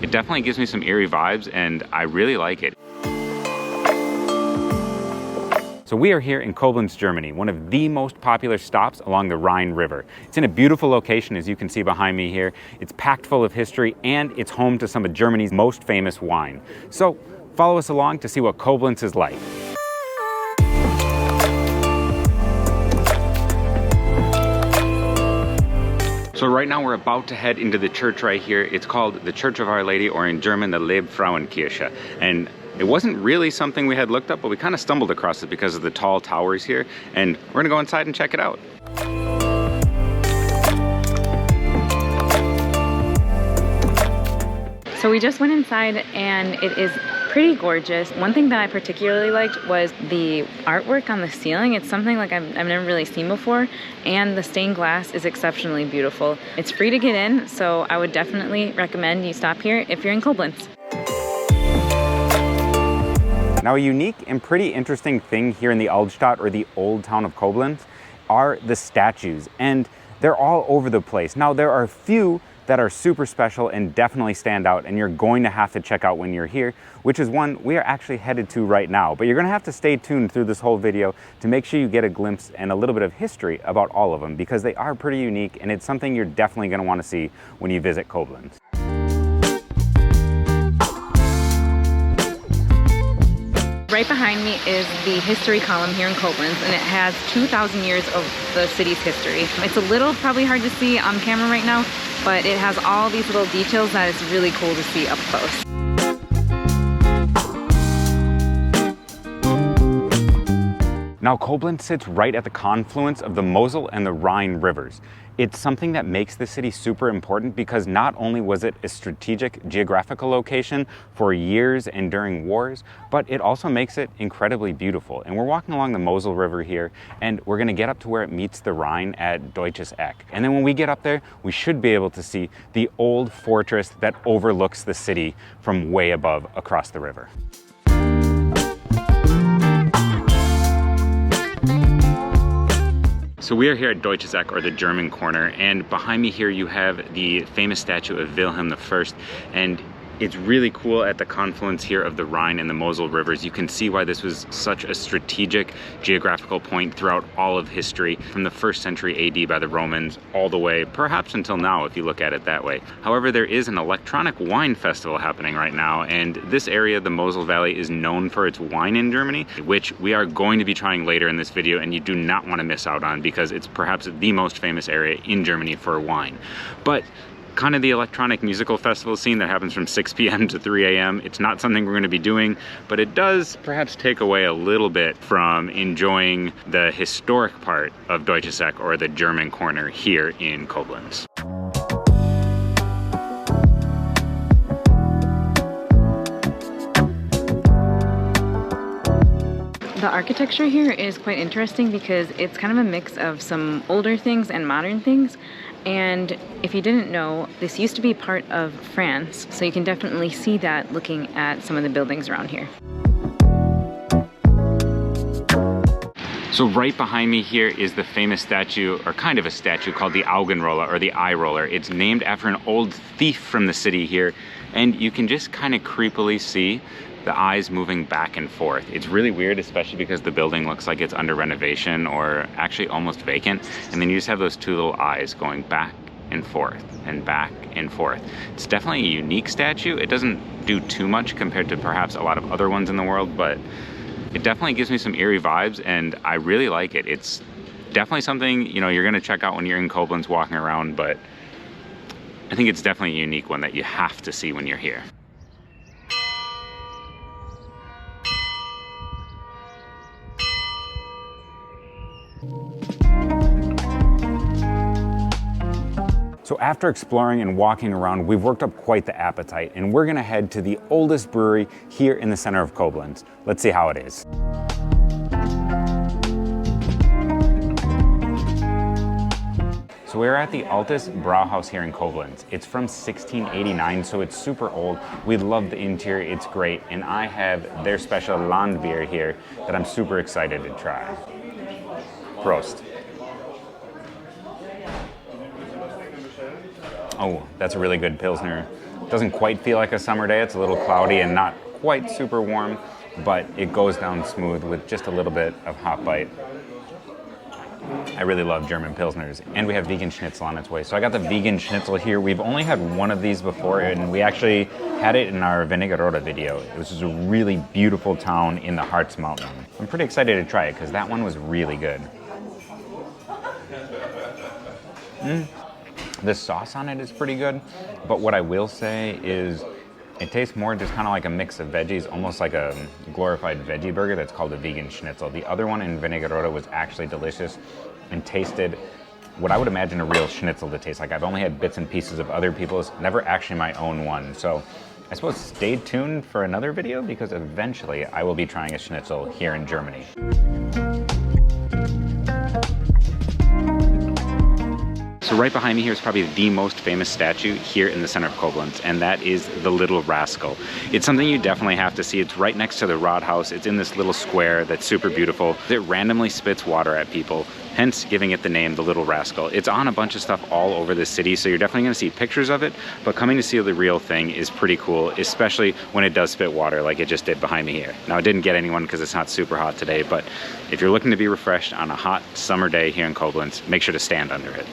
It definitely gives me some eerie vibes, and I really like it. So we are here in Koblenz, Germany, one of the most popular stops along the Rhine River. It's in a beautiful location, as you can see behind me here. It's packed full of history, and it's home to some of Germany's most famous wine. So follow us along to see what Koblenz is like. So right now we're about to head into the church right here. It's called the Church of Our Lady, or in German, the Lebfrauenkirche. And it wasn't really something we had looked up, but we kind of stumbled across it because of the tall towers here. And we're gonna go inside and check it out. So we just went inside and it is pretty gorgeous. One thing that I particularly liked was the artwork on the ceiling. It's something like I've never really seen before, and the stained glass is exceptionally beautiful. It's free to get in, so I would definitely recommend you stop here if you're in Koblenz. Now, a unique and pretty interesting thing here in the Altstadt, or the old town of Koblenz, are the statues, and they're all over the place. Now, there are a few that are super special and definitely stand out, and you're going to have to check out when you're here, which is one we are actually headed to right now. But you're gonna have to stay tuned through this whole video to make sure you get a glimpse and a little bit of history about all of them, because they are pretty unique, and it's something you're definitely gonna wanna see when you visit Koblenz. Right behind me is the history column here in Koblenz, and it has 2,000 years of the city's history. It's a little probably hard to see on camera right now, but it has all these little details that is really cool to see up close. Now, Koblenz sits right at the confluence of the Mosel and the Rhine rivers. It's something that makes the city super important because not only was it a strategic geographical location for years and during wars, but it also makes it incredibly beautiful. And we're walking along the Mosel River here, and we're gonna get up to where it meets the Rhine at Deutsches Eck. And then when we get up there, we should be able to see the old fortress that overlooks the city from way above across the river. So we are here at Deutsches Eck, or the German corner, and behind me here you have the famous statue of Wilhelm I, and it's really cool at the confluence here of the Rhine and the Mosel rivers. You can see why this was such a strategic geographical point throughout all of history, from the 1st century AD by the Romans all the way, perhaps until now if you look at it that way. However, there is an electronic wine festival happening right now, and this area, the Mosel Valley, is known for its wine in Germany, which we are going to be trying later in this video, and you do not want to miss out on, because it's perhaps the most famous area in Germany for wine. But kind of the electronic musical festival scene that happens from 6 p.m. to 3 a.m. It's not something we're going to be doing, but it does perhaps take away a little bit from enjoying the historic part of Deutsches Eck, or the German corner, here in Koblenz. The architecture here is quite interesting because it's kind of a mix of some older things and modern things. And if you didn't know, this used to be part of France, so you can definitely see that looking at some of the buildings around here. So right behind me here is the famous statue, or kind of a statue, called the Augenroller, or the eye roller. It's named after an old thief from the city here, and you can just kind of creepily see the eyes moving back and forth. It's really weird, especially because the building looks like it's under renovation, or actually almost vacant. And then you just have those two little eyes going back and forth and back and forth. It's definitely a unique statue. It doesn't do too much compared to perhaps a lot of other ones in the world, but it definitely gives me some eerie vibes, and I really like it. It's definitely something, you know, you're gonna check out when you're in Koblenz walking around, but I think it's definitely a unique one that you have to see when you're here. So after exploring and walking around, we've worked up quite the appetite, and we're gonna head to the oldest brewery here in the center of Koblenz. Let's see how it is. So we're at the Altes Brauhaus here in Koblenz. It's from 1689, so it's super old. We love the interior, it's great, and I have their special Landbier here that I'm super excited to try. Prost. Oh, that's a really good Pilsner Doesn't quite feel like a summer day. It's a little cloudy and not quite super warm, but it goes down smooth with just a little bit of hot bite. I really love German Pilsners, and we have vegan schnitzel on its way. So I got the vegan schnitzel here. We've only had one of these before, and we actually had it in our Wenigerode video. It was just a really beautiful town in the Harz Mountain. I'm pretty excited to try it because that one was really good. The sauce on it is pretty good, but what I will say is it tastes more just kind of like a mix of veggies, almost like a glorified veggie burger that's called a vegan schnitzel. The other one in Wenigerode was actually delicious and tasted what I would imagine a real schnitzel to taste like. I've only had bits and pieces of other people's, never actually my own one. So I suppose stay tuned for another video because eventually I will be trying a schnitzel here in Germany. So right behind me here is probably the most famous statue here in the center of Koblenz, and that is the Little Rascal. It's something you definitely have to see. It's right next to the Rathaus. It's in this little square that's super beautiful. It randomly spits water at people, hence giving it the name the Little Rascal. It's on a bunch of stuff all over the city, so you're definitely gonna see pictures of it, but coming to see the real thing is pretty cool, especially when it does spit water like it just did behind me here. Now, I didn't get anyone because it's not super hot today, but if you're looking to be refreshed on a hot summer day here in Koblenz, make sure to stand under it.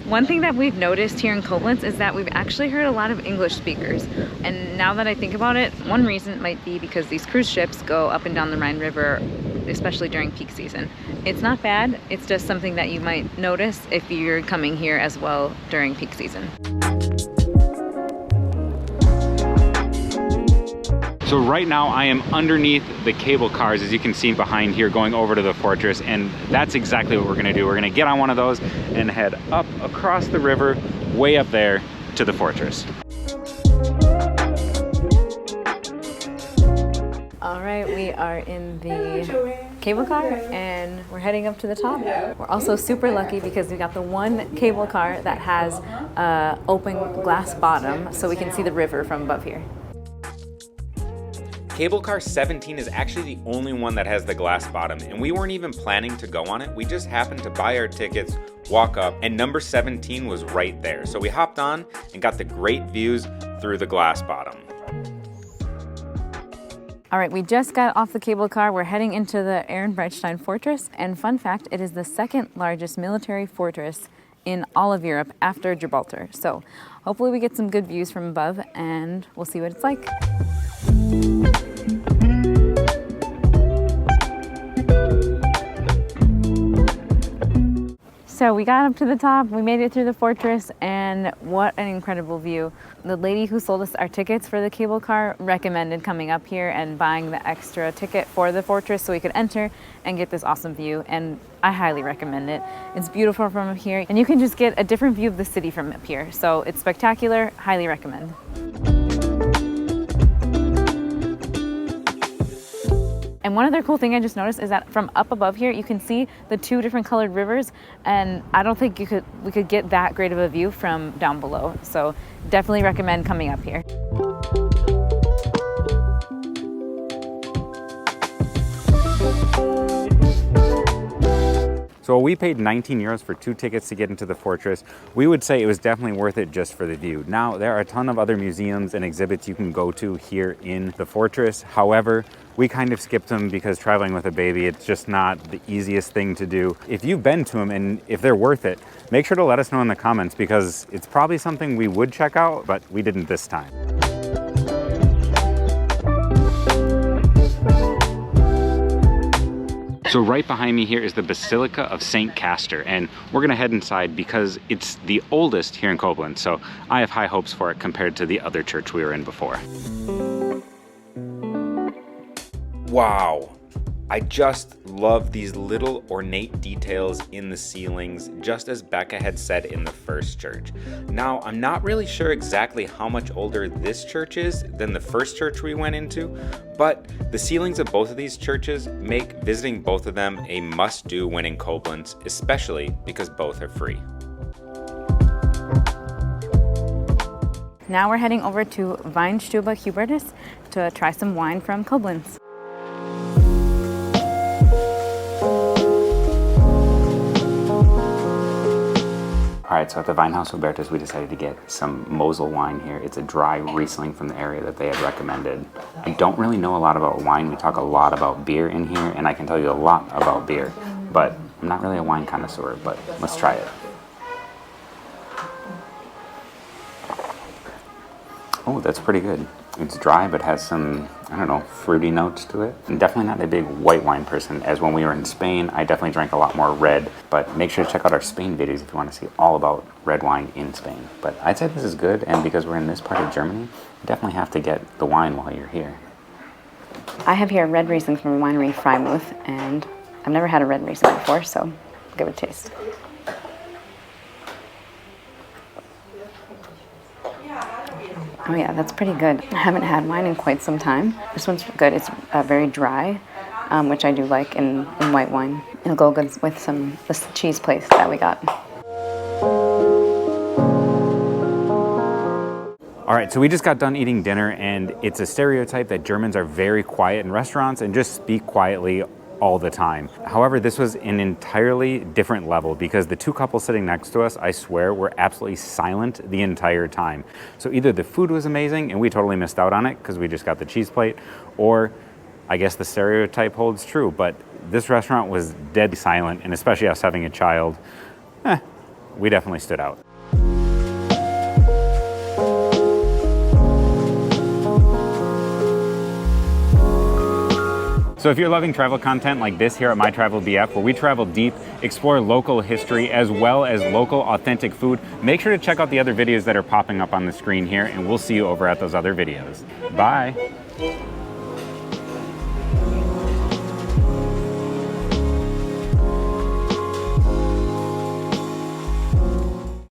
One thing that we've noticed here in Koblenz is that we've actually heard a lot of English speakers. And now that I think about it, one reason might be because these cruise ships go up and down the Rhine River, especially during peak season. It's not bad, it's just something that you might notice if you're coming here as well during peak season. So right now I am underneath the cable cars, as you can see behind here, going over to the fortress, and that's exactly what we're gonna do. We're gonna get on one of those and head up across the river, way up there to the fortress. All right, we are in the cable car and we're heading up to the top. We're also super lucky because we got the one cable car that has an open glass bottom, so we can see the river from above here. Cable car 17 is actually the only one that has the glass bottom, and we weren't even planning to go on it. We just happened to buy our tickets, walk up, and number 17 was right there. So we hopped on and got the great views through the glass bottom. All right, we just got off the cable car. We're heading into the Ehrenbreitstein Fortress, and fun fact, it is the second largest military fortress in all of Europe after Gibraltar. So hopefully we get some good views from above and we'll see what it's like. So we got up to the top, we made it through the fortress, and what an incredible view. The lady who sold us our tickets for the cable car recommended coming up here and buying the extra ticket for the fortress so we could enter and get this awesome view, and I highly recommend it. It's beautiful from up here, and you can just get a different view of the city from up here. So it's spectacular, highly recommend. And one other cool thing I just noticed is that from up above here, you can see the two different colored rivers, and I don't think we could get that great of a view from down below. So definitely recommend coming up here. So we paid 19 euros for 2 tickets to get into the fortress. We would say it was definitely worth it just for the view. Now, there are a ton of other museums and exhibits you can go to here in the fortress. However, we kind of skipped them because traveling with a baby, it's just not the easiest thing to do. If you've been to them and if they're worth it, make sure to let us know in the comments because it's probably something we would check out, but we didn't this time. So right behind me here is the Basilica of St. Castor, and we're gonna head inside because it's the oldest here in Koblenz, so I have high hopes for it compared to the other church we were in before. Wow, I just love these little ornate details in the ceilings, just as Becca had said in the first church. Now, I'm not really sure exactly how much older this church is than the first church we went into, but the ceilings of both of these churches make visiting both of them a must-do when in Koblenz, especially because both are free. Now we're heading over to Weinstube Hubertus to try some wine from Koblenz. All right, so at the Weinhaus Hubertus, we decided to get some Mosel wine here. It's a dry Riesling from the area that they had recommended. I don't really know a lot about wine. We talk a lot about beer in here, and I can tell you a lot about beer, but I'm not really a wine connoisseur, but let's try it. Oh, that's pretty good. It's dry, but has some, I don't know, fruity notes to it. I'm definitely not a big white wine person, as when we were in Spain, I definitely drank a lot more red, but make sure to check out our Spain videos if you want to see all about red wine in Spain. But I'd say this is good, and because we're in this part of Germany, you definitely have to get the wine while you're here. I have here a red Riesling from winery Freimuth, and I've never had a red Riesling before, so I'll give it a taste. Oh yeah, that's pretty good. I haven't had wine in quite some time. This one's good. It's very dry, which I do like in white wine. It'll go good with this cheese place that we got. All right, so we just got done eating dinner, and it's a stereotype that Germans are very quiet in restaurants and just speak quietly all the time. However, this was an entirely different level because the two couples sitting next to us, I swear, were absolutely silent the entire time. So either the food was amazing and we totally missed out on it because we just got the cheese plate, or I guess the stereotype holds true, but this restaurant was dead silent, and especially us having a child, we definitely stood out. So if you're loving travel content like this here at My Travel BF, where we travel deep, explore local history, as well as local authentic food, make sure to check out the other videos that are popping up on the screen here, and we'll see you over at those other videos. Bye.